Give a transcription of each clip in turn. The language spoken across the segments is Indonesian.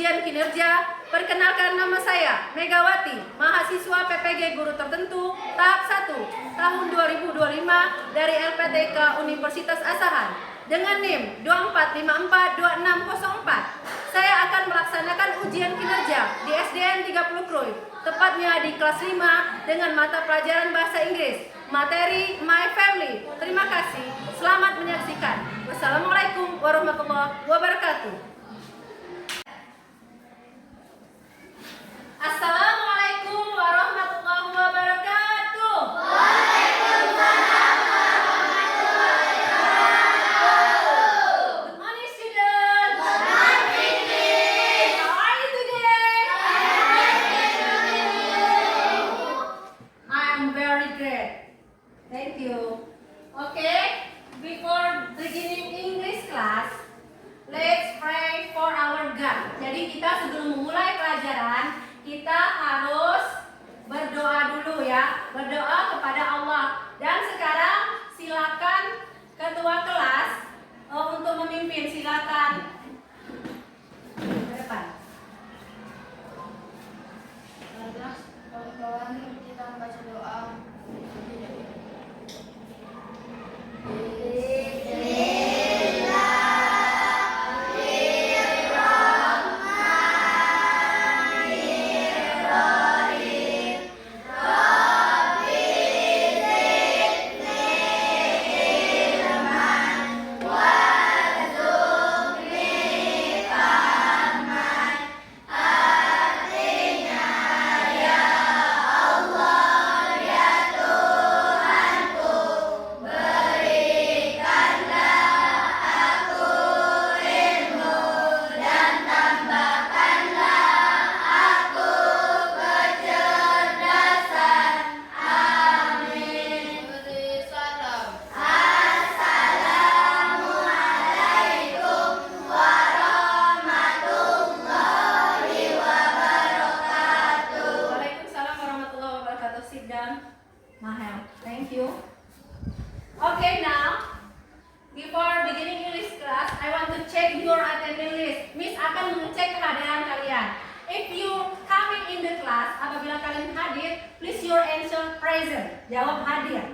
ujian kinerja. Perkenalkan, nama saya Megawati, mahasiswa PPG Guru Tertentu tahap 1 tahun 2025 dari LPTK Universitas Asahan dengan NIM 24542604. Saya akan melaksanakan ujian kinerja di SDN 30 Krui, tepatnya di kelas 5 dengan mata pelajaran bahasa Inggris, materi My Family. Terima kasih, selamat menyaksikan. Wassalamualaikum warahmatullahi wabarakatuh. Assalamualaikum warahmatullahi wabarakatuh. Waalaikumsalam warahmatullahi wabarakatuh. Good morning, students. Good morning, Miss. How are you today? I am very great. Thank you. Okay, before beginning English class, let's pray for our God. Jadi kita sebelum memulai pelajaran, kita harus berdoa dulu ya, berdoa kepada Allah. Dan sekarang silakan ketua kelas untuk memimpin, silakan ke depan. Kawan-kawan, kita membaca doa. Mahal, thank you. Okay, now before beginning English class, I want to check your attendance list. Miss akan mengecek kehadiran kalian. If you coming in the class, apabila kalian hadir, please your answer present. Jawab hadir.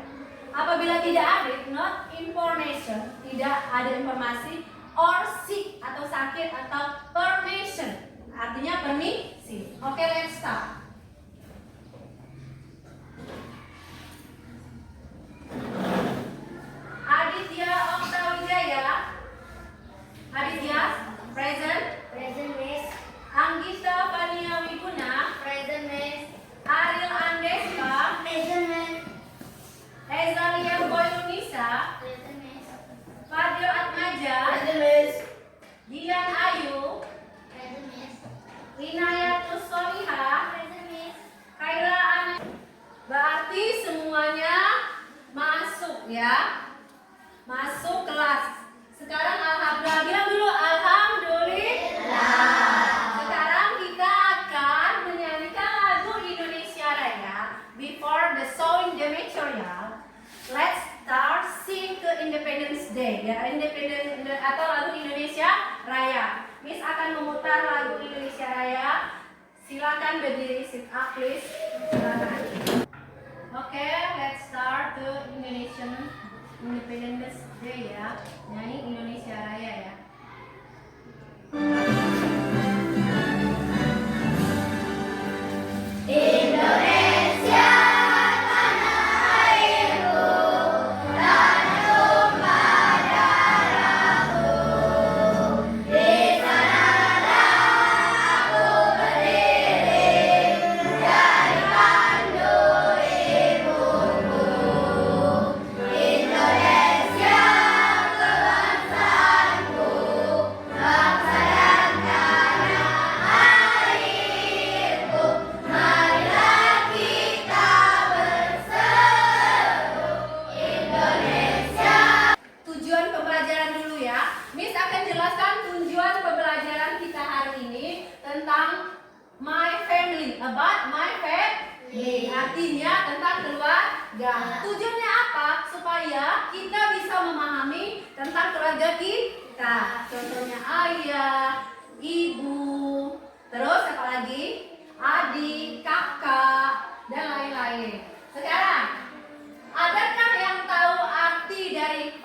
Apabila tidak hadir, not information, tidak ada informasi, or sick atau sakit atau permission, artinya permisi. Okay, let's start. Aditya Oktawijaya. Aditya, present. Present, Miss. Anggita Fania Wiguna. Present, Miss. Ariel Andeska. Present, Miss. Ezalia Boyunisa. Present, Miss. Fadil Atmaja. Present, Miss. Dian Ayu. Present, Miss. Inayatus Soliha. Present, Miss. Kaila An. Berarti semuanya masuk ya. Masuk kelas. Sekarang alhamdulillah, bilang dulu alhamdulillah. Sekarang kita akan menyanyikan lagu Indonesia Raya. Before the showing the material, let's start sing ke Independence Day ya, Independence atau lagu Indonesia Raya. Miss akan memutar lagu Indonesia Raya. Silakan berdiri, sit up please. Silakan. Oke, let's start the Independence Day ya. Nyanyi Indonesia Raya ya. Indonesia tanah airku, dan tumpah darahku. Di sanalah aku berdiri, dari pandu ibuku. Indonesia kebangsaanku, bangsa dan tanah airku. Marilah kita berseru Indonesia. Tujuan pembelajaran dulu ya. Miss akan jelaskan tujuan pembelajaran kita hari ini tentang my family, about my family. Artinya tentang keluarga. Tujuannya apa? Supaya kita bisa memahami tentang keluarga kita. Contohnya ayah, ibu,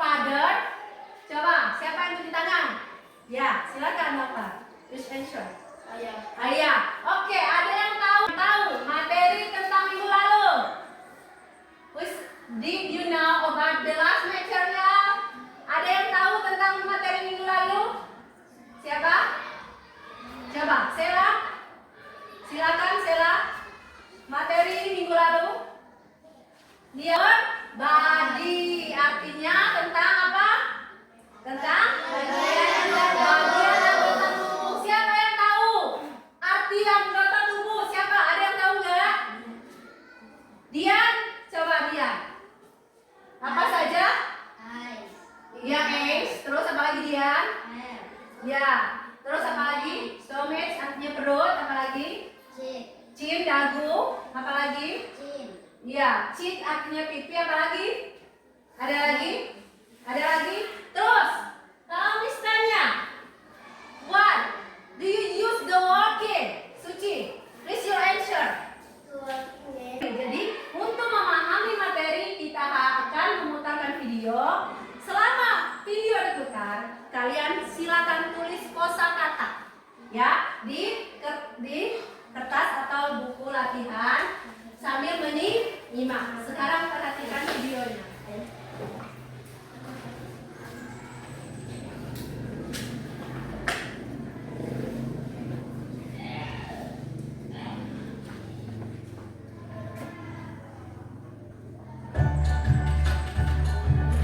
father? Coba, siapa yang cuci tangan? Ya, silakan Bapak. Please answer. Ayah. Oke, ada yang tahu materi tentang minggu lalu? Did you know about the last material? Ada yang tahu tentang materi minggu lalu? Siapa? Coba, Sela. Silakan Sela. Materi minggu lalu? Dia body, artinya tentang apa? Tentang bagian anggota tubuh. Siapa yang tahu arti anggota tubuh? Siapa? Ada yang tahu nggak? Dian, coba Dian. Apa saja? Ya, eyes. Terus apa lagi Dian? Ya. Terus apa lagi? Stomach, artinya perut. Apa lagi? Chin, dagu. Apa lagi? Ya, cheek artinya pipi. Apa lagi? Ada lagi? Ada lagi? Terus, kalau Miss tanya, what do you use the walking? Suci, please your answer. Jadi, untuk memahami materi, kita akan memutarkan video. Selama video diputar, kalian silakan tulis kosakata, ya, di kertas atau buku latihan sambil menyimak. Sekarang perhatikan videonya.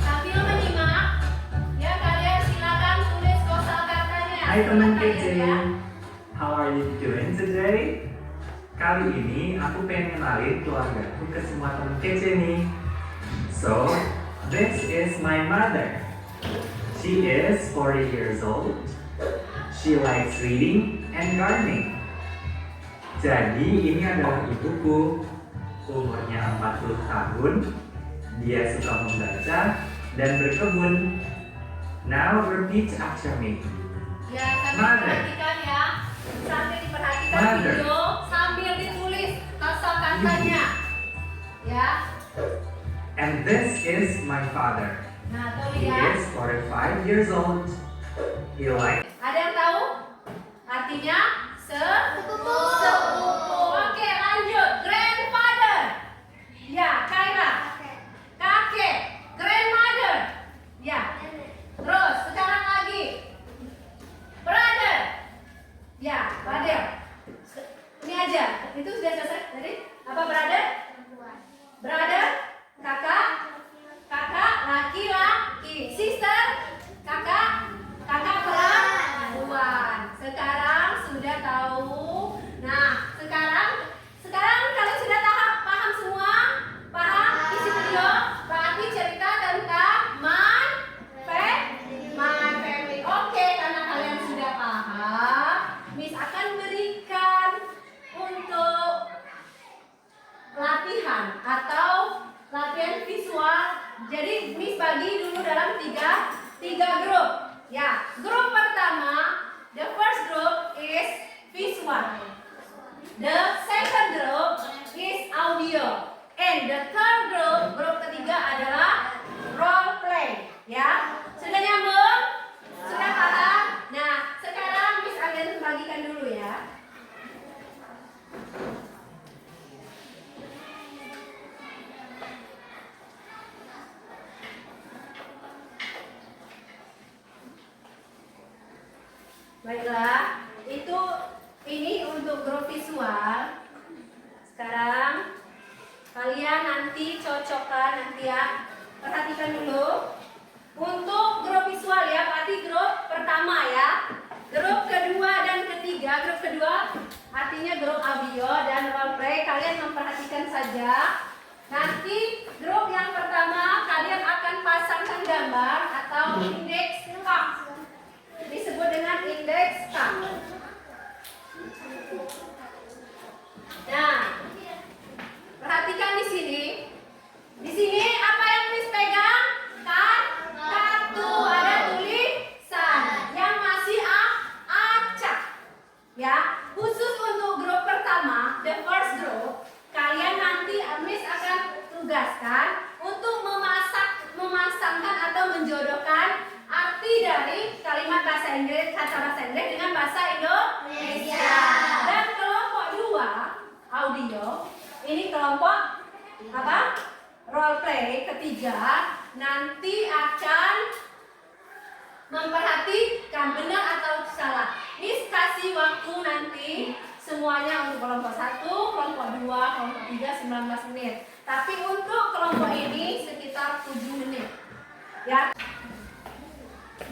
Sambil menyimak, ya kalian silakan tulis kosakatanya. Hai teman Silakan, KJ, ya. how are you doing today? Kali ini aku pengen kenalin keluargaku ke semua teman KJ nih. So, this is my mother. She is 40 years old. She likes reading and gardening. Jadi ini adalah ibuku. Umurnya 40 tahun. Dia suka membaca dan berkebun. Now repeat after me. Ya, sambil Mother. diperhatikan ya. Sambil diperhatikan Mother. video, sambil ditulis kosakatanya. Ya. And this is my father. Nah, tuh He lihat. is 45 years old. He likes Ada yang tahu? Artinya sepupu. Oke, lanjut. Grandfather. Ya, Kaira. Kakek. Grandmother. Ya. Terus, sekarang lagi. Brother. Ya, brother. Ini aja. Itu sudah selesai tadi? Apa brother? Brother. Kakak. Kakak. Laki-laki. Sister. Kakak. Kakak perempuan. Sekarang sudah tahu. Nah, sekarang kalian sudah paham semua? Paham isi video? Berarti cerita tentang my family. Oke, karena kalian sudah paham, Miss akan berikan untuk latihan atau latihan visual. Jadi Miss bagi dulu dalam tiga grup. Ya, grup pertama, the first group is visual. The second group is audio. And the third grup ketiga adalah role play. Ya, sudah nyambung? Sudah paham? Nah, sekarang Miss akan bagikan dulu ya. Baiklah, ini untuk grup visual. Sekarang kalian nanti cocokkan nanti ya. Perhatikan dulu. Untuk grup visual ya, berarti grup pertama ya. Grup kedua dan ketiga, grup kedua artinya grup audio dan role play. Kalian memperhatikan saja. Nanti grup yang pertama kalian akan pasangkan gambar atau indeks card. Disebut dengan indeks card. Nah, perhatikan di sini. Di sini apa yang Miss pegang? Kartu, ada tulisan yang masih acak. Ya, khusus untuk grup pertama, the first group, kalian nanti Miss akan tugaskan untuk memasangkan atau menjodohkan ini kelompok apa? Role play ketiga nanti akan memperhatikan benar atau salah. Miss kasih waktu nanti semuanya untuk kelompok 1, kelompok 2, kelompok 3 19 menit. Tapi untuk kelompok ini sekitar 7 menit. Ya.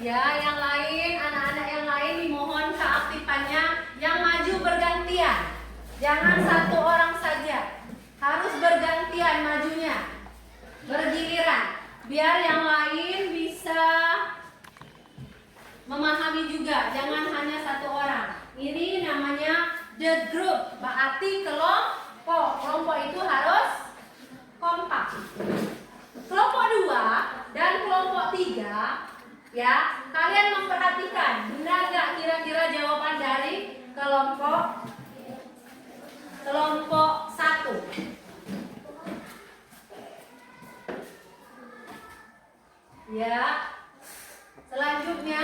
Ya, yang lain, anak-anak yang lain dimohon keaktifannya yang maju bergantian. Jangan satu orang saja. Harus bergantian majunya. Bergiliran. Biar yang lain bisa memahami juga. Jangan hanya satu orang. Ini namanya the group. Berarti kelompok. Kelompok itu harus kompak. Kelompok 2 dan kelompok 3, ya, kalian memperhatikan benar gak kira-kira jawaban dari kelompok 1. Ya. Selanjutnya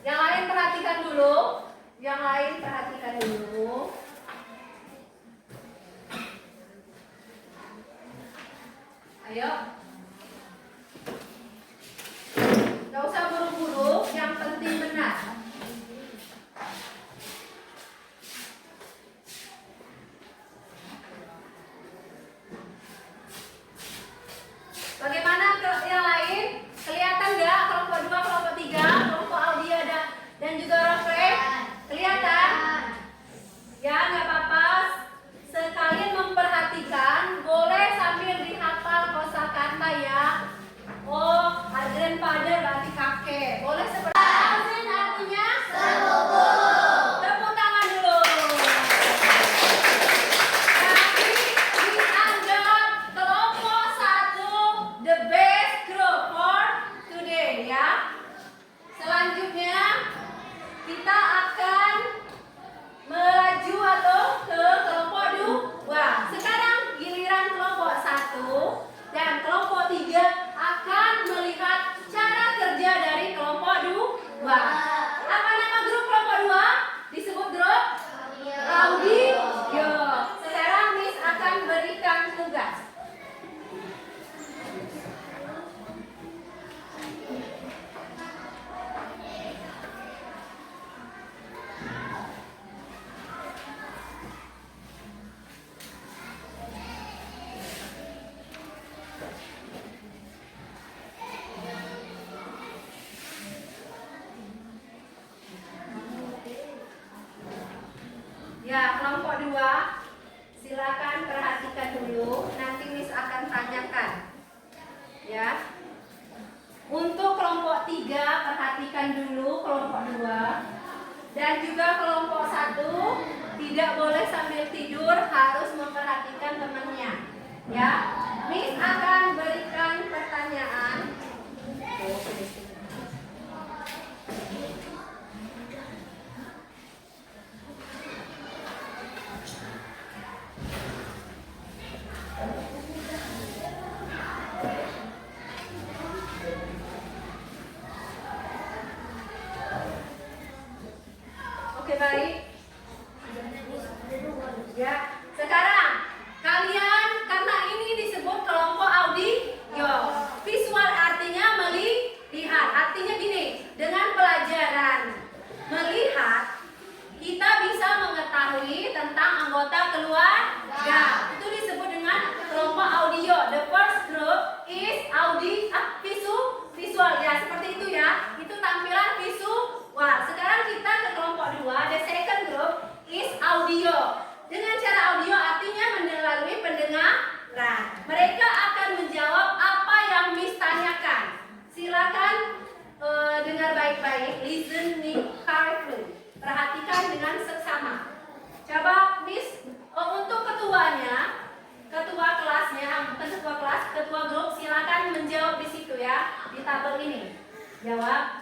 yang lain perhatikan dulu. Yang lain perhatikan dulu. Ayo. Gak usah buru-buru, yang penting benar. Bagaimana yang lain? Kelihatan nggak kelompok 2, kelompok 3, kelompok audio dan juga role? Kelihatan? Ya, nggak apa-apa. Sekalian memperhatikan, boleh sambil dihafal kosakata ya. Oh, grandfather berarti kakek. Boleh seperti cousin artinya sepupu. Tepuk tangan dulu. Jadi dianggap kelompok 1 the best group for today ya. Selanjutnya kita akan melaju atau ke kelompok 2. Sekarang giliran kelompok 1 dan kelompok 3 akan melihat cara kerja dari kelompok 2. Apa nama grup kelompok 2? Disebut grup audio. Sekarang Miss akan berikan tugas. Ya, kelompok 2, silakan perhatikan dulu. Nanti Miss akan tanyakan. Ya. Untuk kelompok 3, perhatikan dulu kelompok 2. Dan juga kelompok 1, tidak boleh sambil tidur, harus memperhatikan temannya. Ya. Miss akan berikan pertanyaan. Oke, baik. Ya, sekarang kalian karena ini disebut kelompok audio. Visual artinya melihat. Artinya gini, dengan pelajaran melihat kita bisa mengetahui tentang anggota keluarga. Itu disebut dengan kelompok audio. The first group is visual. Ya, seperti itu ya. Itu tampilan visual. Sekarang kita ke kelompok 2. The second group is audio. Dengan cara audio artinya melalui pendengaran. Mereka akan menjawab apa yang Miss tanyakan. Silakan dengar baik-baik. Listening carefully. Perhatikan dengan seksama. Coba Miss untuk ketuanya, ketua kelasnya, bukan ketua kelas, ketua grup, silakan menjawab di situ ya, di tabel ini. Jawab.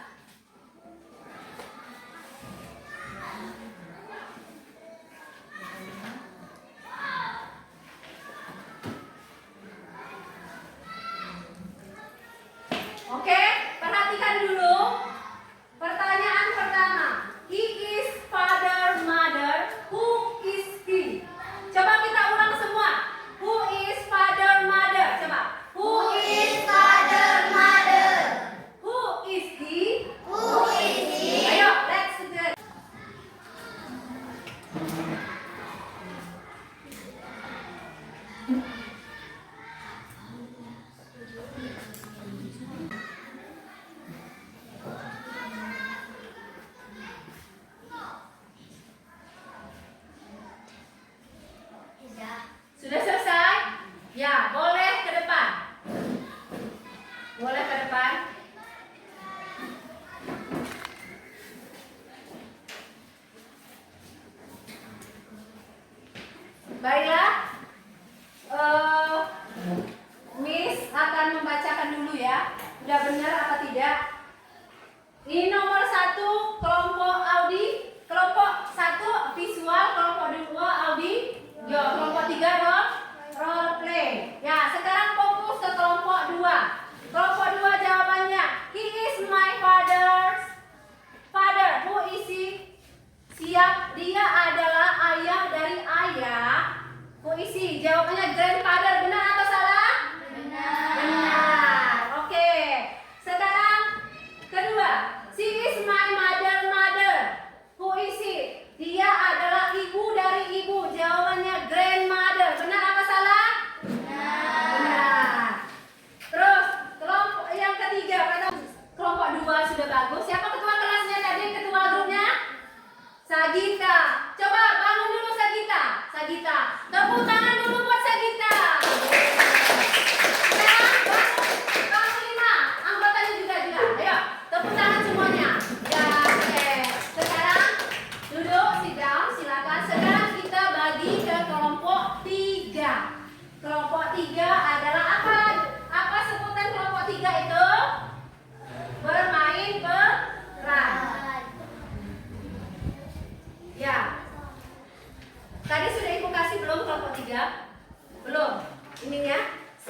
Oke, perhatikan dulu. Pertanyaan pertama. He is father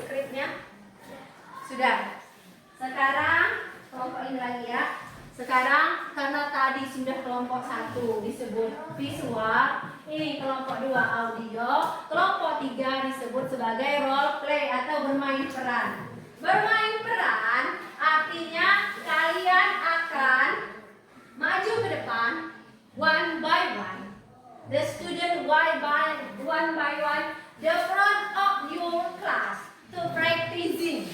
skripnya? Sudah. Sekarang kelompok ini lagi ya. Sekarang karena tadi sudah kelompok 1 disebut visual, ini kelompok 2 audio, kelompok 3 disebut sebagai role play atau bermain peran. Bermain peran artinya kalian akan maju ke depan one by one. The student one by one the front of your class to practicing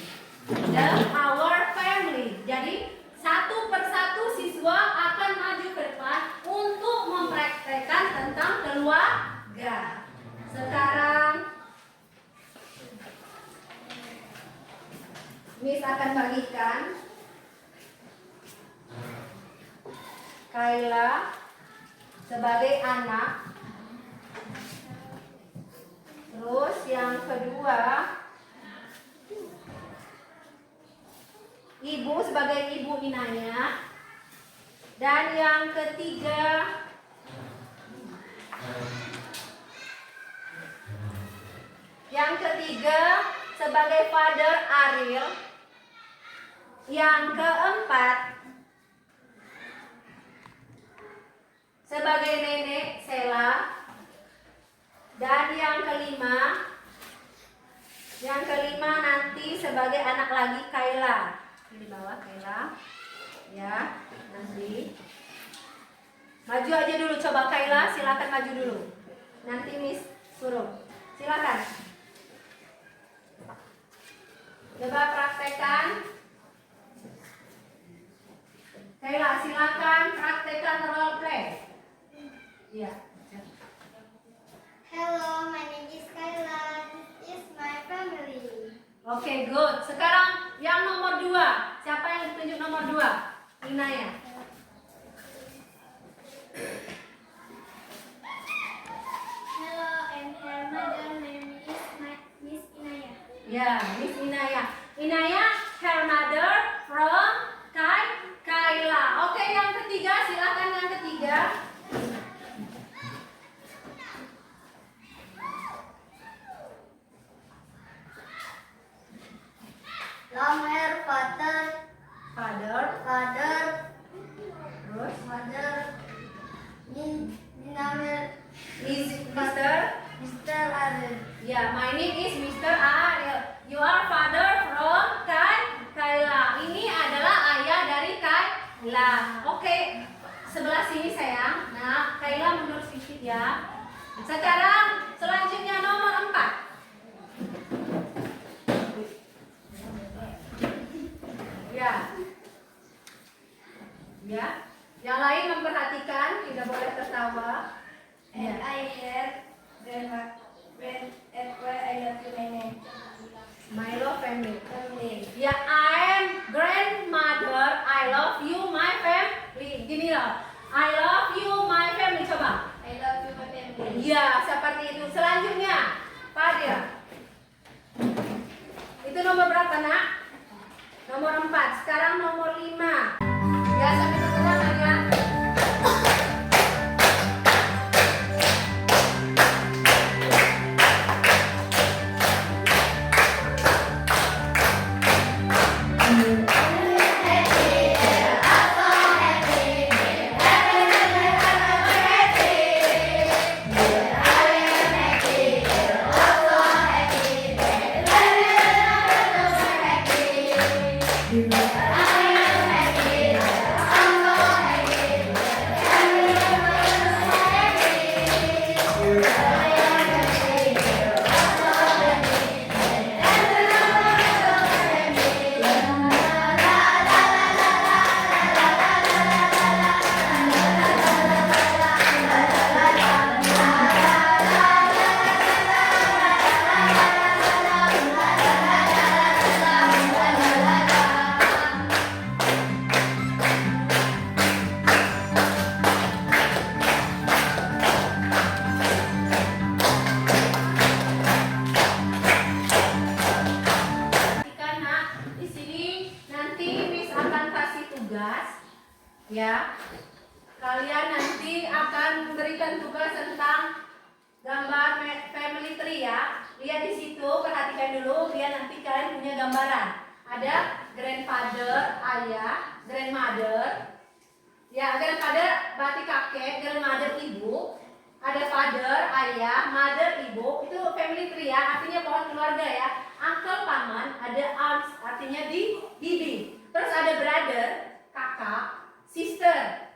our family. Jadi satu persatu siswa akan maju ke depan untuk mempraktekkan tentang keluarga. Sekarang Miss akan bagikan Kayla sebagai anak. Terus yang kedua Ibu sebagai ibu Inaya. Dan yang ketiga sebagai father Ariel. Yang keempat sebagai nenek Sela. Dan yang kelima nanti sebagai anak lagi Kayla. Di bawah Kayla. Ya, nanti maju aja dulu, coba Kayla, silakan maju dulu. Nanti Miss suruh. Silakan. Coba praktekkan. Kayla, silakan praktekkan role play. Iya. Hello, my name is Kayla. This is my family. Oke, good. Sekarang yang nomor 2. Siapa yang ditunjuk nomor 2? Inaya. Hello, and her mother name is Miss Inaya. Ya, Miss Inaya. Inaya, her mother from Kayla. Oke, yang ketiga, silakan yang ketiga. Long hair father. Terus Mother. Name is Mr. Ariel. Ya, my name is Mr. Ariel. You are father from Kayla. Ini adalah ayah dari Kayla. Oke, sebelah sini sayang. Nah, Kayla mundur sedikit ya. Sekarang selanjutnya nomor 4. Ya, yang lain memperhatikan, tidak boleh tertawa. And I hear grandma I love you nene. My love family. Ya, I am grandmother. I love you my family. Gini loh. I love you my family. Coba. I love you my family. Ya, seperti itu. Selanjutnya, Fadil. Itu nomor berapa, Nak? Nomor 4. Sekarang nomor 5. Ya, sampai setelah kalian. Ya, kalian nanti akan memberikan tugas tentang gambar family tree ya. Lihat di situ, perhatikan dulu biar nanti kalian punya gambaran. Ada grandfather, ayah, grandmother. Ya, grandfather berarti kakek, grandmother ibu. Ada father, ayah, mother, ibu. Itu family tree ya, artinya pohon keluarga ya. Uncle, paman, ada aunts, artinya bibi. Terus ada brother, kakak, sister.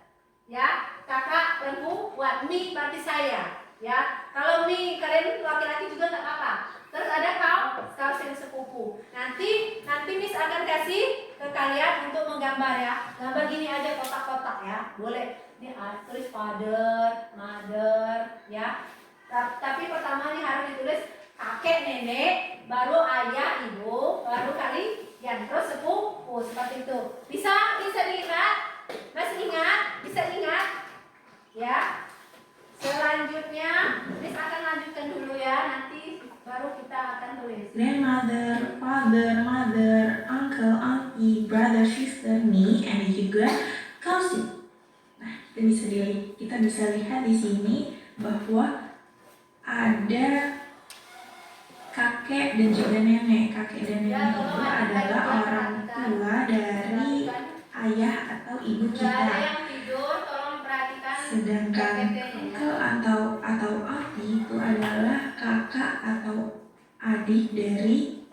Ya, kakak perempuan, me berarti saya. Ya, kalau me kalian laki-laki juga nggak apa-apa. Terus ada kau yang sepupu. Nanti Miss akan kasih ke kalian untuk menggambar ya. Gambar gini aja kotak-kotak ya. Boleh. Ini tulis father, mother ya. Tapi pertama nih harus ditulis kakek, nenek, baru ayah, ibu, baru kalian, terus sepupu seperti itu. Bisa diingat? Masih ingat? Bisa ingat? Ya. Selanjutnya, Miss akan lanjutkan dulu ya. Nanti baru kita akan tulis. Grandmother, father, mother, uncle, auntie, brother, sister, me, and juga cousin. Nah, kita bisa lihat di sini bahwa ada kakek dan juga nenek. Kakek dan nenek itu adalah orang tua dari ayah atau ibu kita. Sedangkan uncle atau auntie itu adalah kakak atau adik dari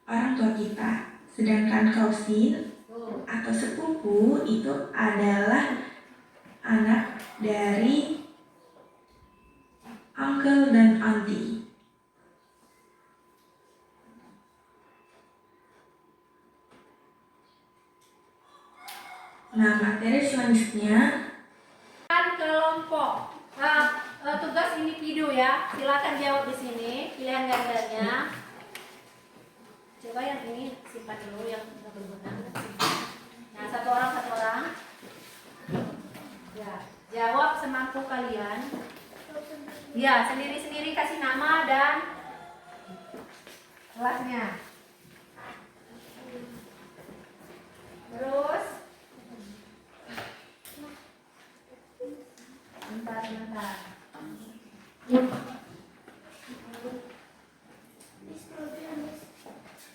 orang tua kita. Sedangkan cousin atau sepupu itu adalah anak dari uncle dan auntie. Nah, materi selanjutnya kelompok. Tugas individu ya. Silakan jawab di sini. Pilihan gandanya. Coba yang ini simpan dulu yang sudah berguna. Nah, satu orang. Ya, jawab semampu kalian. Ya, sendiri-sendiri kasih nama dan kelasnya. Terus Bentar.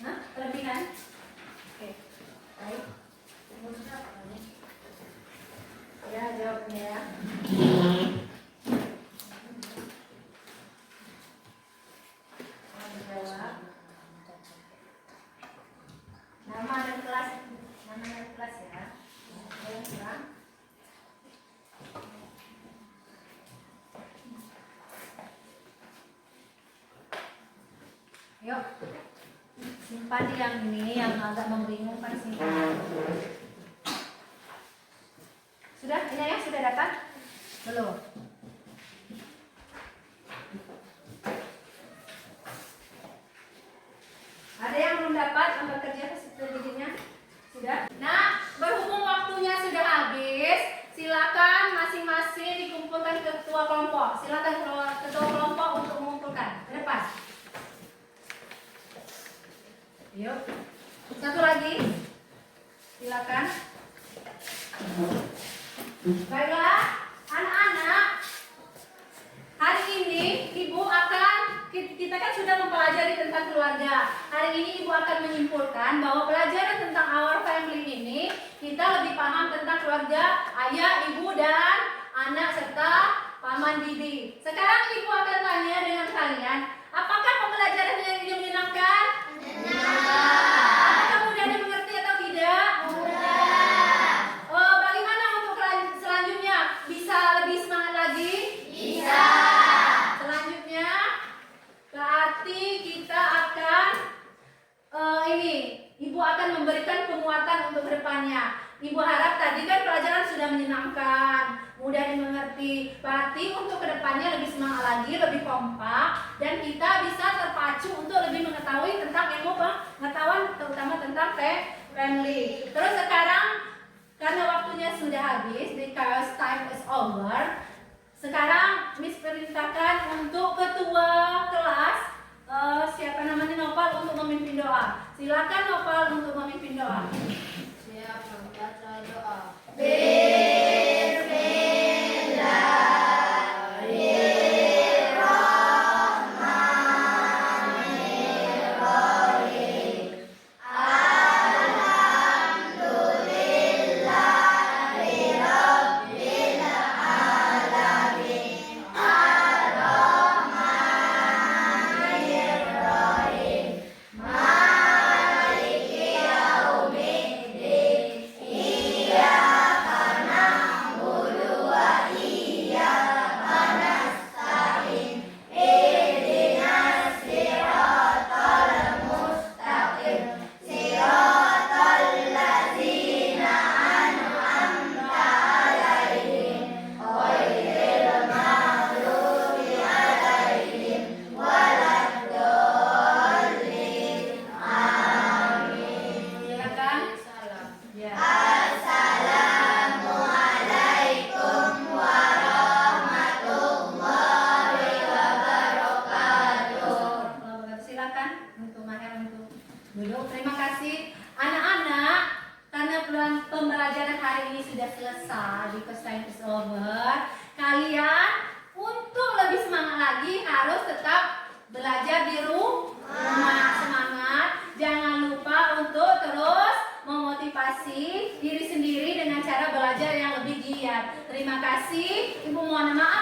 Hah? Kelebihan? Oke. Baik. Ya, jawabnya ya. Jawab. Nama dan kelas ya. Kurang. Yuk, simpan yang ini yang agak membingungkan, simpan. Sudah, ini ya sudah dapat? Belum. Ada yang belum dapat gambar kerja selanjutnya? Sudah. Nah, berhubung waktunya sudah habis, silakan masing-masing dikumpulkan ketua kelompok. Silakan ketua kelompok untuk mengumpulkan ke depan. Yuk, satu lagi, silakan. Baiklah, anak-anak, hari ini ibu akan, kita kan sudah mempelajari tentang keluarga. Hari ini ibu akan menyimpulkan bahwa pelajaran tentang our family ini, kita lebih paham tentang keluarga, ayah, ibu, dan anak serta paman bibi. Sekarang ibu akan tanya dengan kalian, apakah pembelajaran yang ini menyenangkan? Apakah mudah dimengerti atau tidak? Bagaimana untuk selanjutnya? Bisa lebih semangat lagi? Bisa. Selanjutnya, berarti kita akan ibu akan memberikan penguatan untuk kedepannya. Ibu harap tadi kan pelajaran sudah menyenangkan, mudah dimengerti. Berarti untuk kedepannya lebih semangat lagi, lebih kompak, dan kita bisa terpacu untuk lebih mengetahui tentang ilmu pengetahuan, terutama tentang family. Terus sekarang, karena waktunya sudah habis, because time is over, sekarang Miss perintahkan untuk ketua kelas, siapa namanya, Nopal, untuk memimpin doa. Silakan Nopal untuk memimpin doa. Siap, membaca doa. Bismillahirrahmanirrahim. Duduk, terima kasih. Anak-anak, karena pembelajaran hari ini sudah selesai, because time is over. Kalian untuk lebih semangat lagi harus tetap belajar di rumah. Semangat. Jangan lupa untuk terus memotivasi diri sendiri dengan cara belajar yang lebih giat. Terima kasih. Ibu mohon maaf